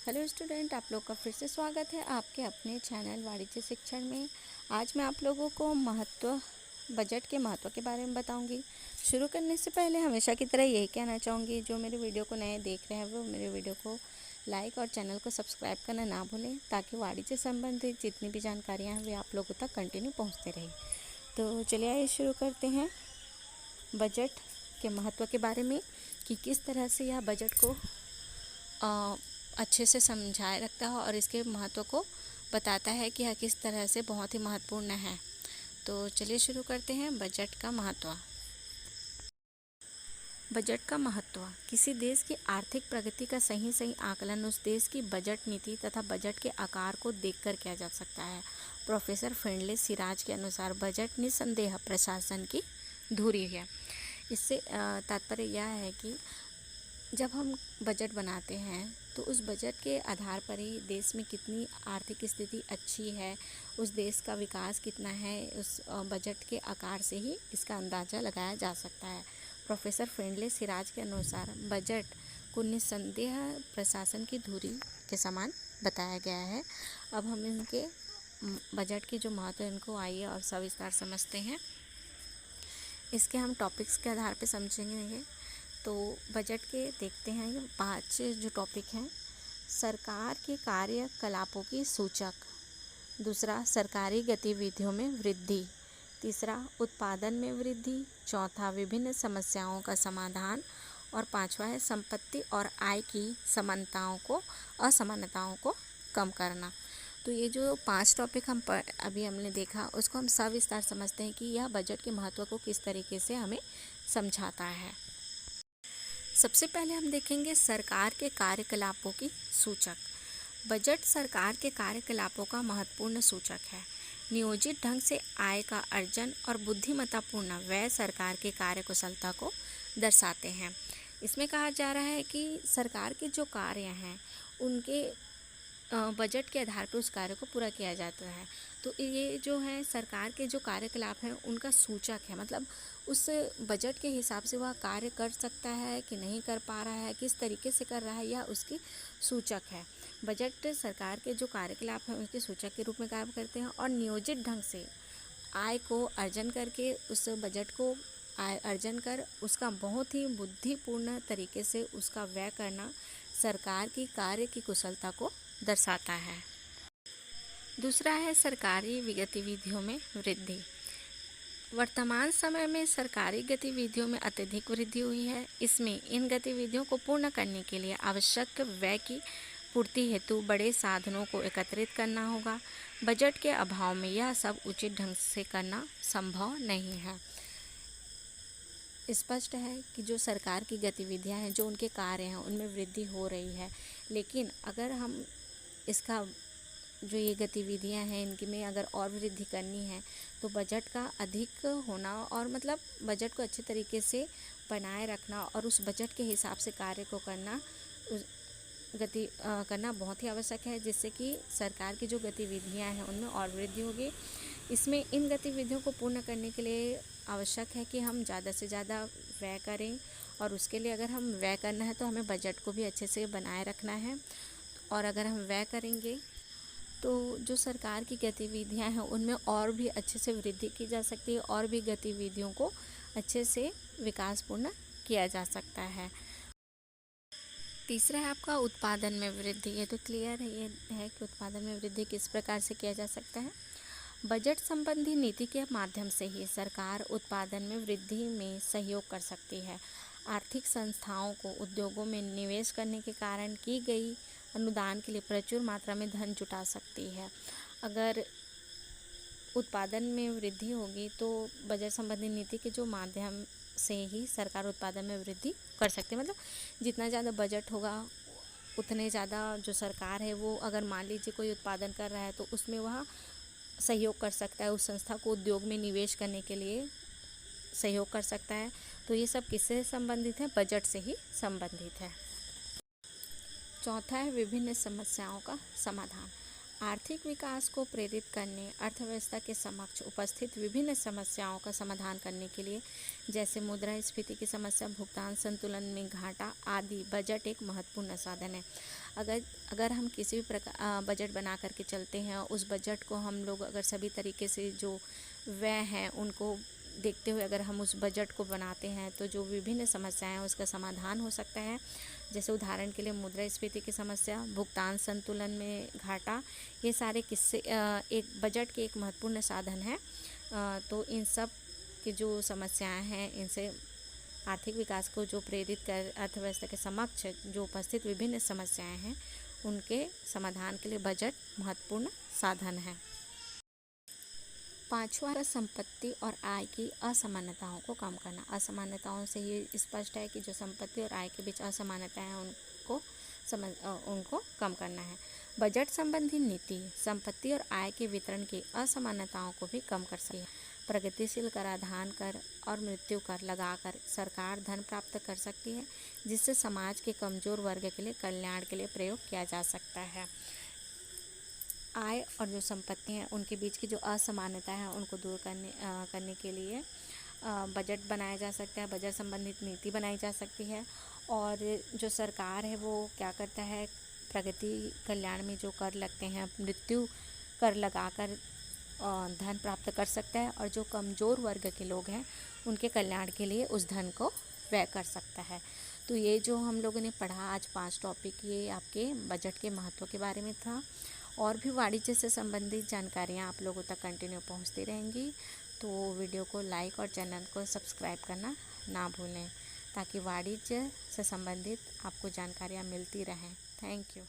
Hello student, आप लोग का फिर से स्वागत है आपके अपने चैनल वाणिज्य शिक्षण में। आज मैं आप लोगों को बजट के महत्व के बारे में बताऊंगी। शुरू करने से पहले हमेशा की तरह यही कहना चाहूँगी, जो मेरे वीडियो को नए देख रहे हैं वो मेरे वीडियो को लाइक और चैनल को सब्सक्राइब करना ना भूलें, ताकि वाणिज्य संबंधित जितनी भी जानकारियाँ हैं वे आप लोगों तक कंटिन्यू पहुँचते रहे। तो चलिए आइए शुरू करते हैं बजट के महत्व के बारे में, कि किस तरह से यह बजट को अच्छे से समझाए रखता है और इसके महत्व को बताता है कि यह किस तरह से बहुत ही महत्वपूर्ण है। तो चलिए शुरू करते हैं बजट का महत्व। बजट का महत्व किसी देश की आर्थिक प्रगति का सही आकलन उस देश की बजट नीति तथा बजट के आकार को देखकर किया जा सकता है। प्रोफेसर फिंडले सिराज के अनुसार बजट निस्संदेह प्रशासन की धुरी है। इससे तात्पर्य यह है कि जब हम बजट बनाते हैं तो उस बजट के आधार पर ही देश में कितनी आर्थिक स्थिति अच्छी है, उस देश का विकास कितना है, उस बजट के आकार से ही इसका अंदाज़ा लगाया जा सकता है। प्रोफेसर फिंडले सिराज के अनुसार बजट को निस्संदेह प्रशासन की धुरी के समान बताया गया है। अब हम इनके बजट के जो महत्व है इनको आइए और सविस्तार समझते हैं। इसके हम टॉपिक्स के आधार पर समझेंगे। तो बजट के देखते हैं, ये 5 जो टॉपिक हैं। सरकार के कार्यकलापों की सूचक। दूसरा, सरकारी गतिविधियों में वृद्धि। तीसरा, उत्पादन में वृद्धि। चौथा, विभिन्न समस्याओं का समाधान। और पांचवा है संपत्ति और आय की असमानताओं को कम करना। तो ये जो 5 टॉपिक अभी हमने देखा, उसको हम सविस्तार समझते हैं कि यह बजट के महत्व को किस तरीके से हमें समझाता है। सबसे पहले हम देखेंगे सरकार के कार्यकलापों की सूचक। बजट सरकार के कार्यकलापों का महत्वपूर्ण सूचक है। नियोजित ढंग से आय का अर्जन और बुद्धिमत्तापूर्ण व्यय सरकार के कार्यकुशलता को दर्शाते हैं। इसमें कहा जा रहा है कि सरकार के जो कार्य हैं उनके बजट के आधार पर उस कार्य को पूरा किया जाता है। तो ये जो है सरकार के जो कार्यकलाप हैं उनका सूचक है, मतलब उस बजट के हिसाब से वह कार्य कर सकता है कि नहीं कर पा रहा है, किस तरीके से कर रहा है, यह उसकी सूचक है। बजट सरकार के जो कार्यकलाप हैं उसके सूचक के रूप में काम करते हैं। और नियोजित ढंग से आय को अर्जन करके उस बजट को अर्जन कर उसका बहुत ही बुद्धिपूर्ण तरीके से उसका व्यय करना सरकार की कार्य की कुशलता को दर्शाता है। दूसरा है सरकारी गतिविधियों में वृद्धि। वर्तमान समय में सरकारी गतिविधियों में अत्यधिक वृद्धि हुई है। इसमें इन गतिविधियों को पूर्ण करने के लिए आवश्यक व्यय की पूर्ति हेतु बड़े साधनों को एकत्रित करना होगा। बजट के अभाव में यह सब उचित ढंग से करना संभव नहीं है। स्पष्ट है कि जो सरकार की गतिविधियां हैं, जो उनके कार्य हैं, उनमें वृद्धि हो रही है, लेकिन अगर हम इसका जो ये गतिविधियां हैं इनकी में अगर और वृद्धि करनी है तो बजट का अधिक होना और मतलब बजट को अच्छे तरीके से बनाए रखना और उस बजट के हिसाब से कार्य को करना बहुत ही आवश्यक है, जिससे कि सरकार की जो गतिविधियां हैं उनमें और वृद्धि होगी। इसमें इन गतिविधियों को पूर्ण करने के लिए आवश्यक है कि हम ज़्यादा से ज़्यादा व्यय करें, और उसके लिए अगर हम व्यय करना है तो हमें बजट को भी अच्छे से बनाए रखना है। और अगर हम व्यय करेंगे तो जो सरकार की गतिविधियां हैं उनमें और भी अच्छे से वृद्धि की जा सकती है और भी गतिविधियों को अच्छे से विकासपूर्ण किया जा सकता है। तीसरा है आपका उत्पादन में वृद्धि। ये तो क्लियर है, ये है कि उत्पादन में वृद्धि किस प्रकार से किया जा सकता है। बजट संबंधी नीति के माध्यम से ही सरकार उत्पादन में वृद्धि में सहयोग कर सकती है। आर्थिक संस्थाओं को उद्योगों में निवेश करने के कारण की गई अनुदान के लिए प्रचुर मात्रा में धन जुटा सकती है। अगर उत्पादन में वृद्धि होगी तो बजट संबंधी नीति के जो माध्यम से ही सरकार उत्पादन में वृद्धि कर सकती है। मतलब जितना ज़्यादा बजट होगा उतने ज़्यादा जो सरकार है वो, अगर मान लीजिए कोई उत्पादन कर रहा है तो उसमें वह सहयोग कर सकता है, उस संस्था को उद्योग में निवेश करने के लिए सहयोग कर सकता है। तो ये सब किससे संबंधित है? बजट से ही संबंधित है। चौथा है विभिन्न समस्याओं का समाधान। आर्थिक विकास को प्रेरित करने, अर्थव्यवस्था के समक्ष उपस्थित विभिन्न समस्याओं का समाधान करने के लिए, जैसे मुद्रास्फीति की समस्या, भुगतान संतुलन में घाटा आदि, बजट एक महत्वपूर्ण साधन है। अगर हम किसी भी प्रकार बजट बना करके चलते हैं, उस बजट को हम लोग अगर सभी तरीके से जो व्यय हैं उनको देखते हुए अगर हम उस बजट को बनाते हैं तो जो विभिन्न समस्याएं हैं उसका समाधान हो सकता है। जैसे उदाहरण के लिए मुद्रास्फीति की समस्या, भुगतान संतुलन में घाटा, ये सारे किस्से एक बजट के एक महत्वपूर्ण साधन है। तो इन सब की जो समस्याएं हैं, इनसे आर्थिक विकास को जो प्रेरित कर अर्थव्यवस्था के समक्ष जो उपस्थित विभिन्न समस्याएं हैं उनके समाधान के लिए बजट महत्वपूर्ण साधन है। पांचवा, संपत्ति और आय की असमानताओं को कम करना। असमानताओं से ये स्पष्ट है कि जो संपत्ति और आय के बीच असमानताएं हैं उनको कम करना है। बजट संबंधी नीति संपत्ति और आय के वितरण की असमानताओं को भी कम कर सकती है। प्रगतिशील कराधान कर और मृत्यु कर लगाकर सरकार धन प्राप्त कर सकती है, जिससे समाज के कमजोर वर्ग के लिए कल्याण के लिए प्रयोग किया जा सकता है। आय और जो संपत्ति हैं उनके बीच की जो असमानता है उनको दूर करने के लिए बजट बनाया जा सकता है, बजट संबंधित नीति बनाई जा सकती है। और जो सरकार है वो क्या करता है, प्रगति कल्याण में जो कर लगते हैं मृत्यु कर लगाकर धन प्राप्त कर सकता है, और जो कमज़ोर वर्ग के लोग हैं उनके कल्याण के लिए उस धन को व्यय कर सकता है। तो ये जो हम लोगों ने पढ़ा आज 5 टॉपिक, ये आपके बजट के महत्व के बारे में था। और भी वाणिज्य से संबंधित जानकारियाँ आप लोगों तक कंटिन्यू पहुँचती रहेंगी। तो वीडियो को लाइक और चैनल को सब्सक्राइब करना ना भूलें, ताकि वाणिज्य से संबंधित आपको जानकारियाँ मिलती रहें। Thank you.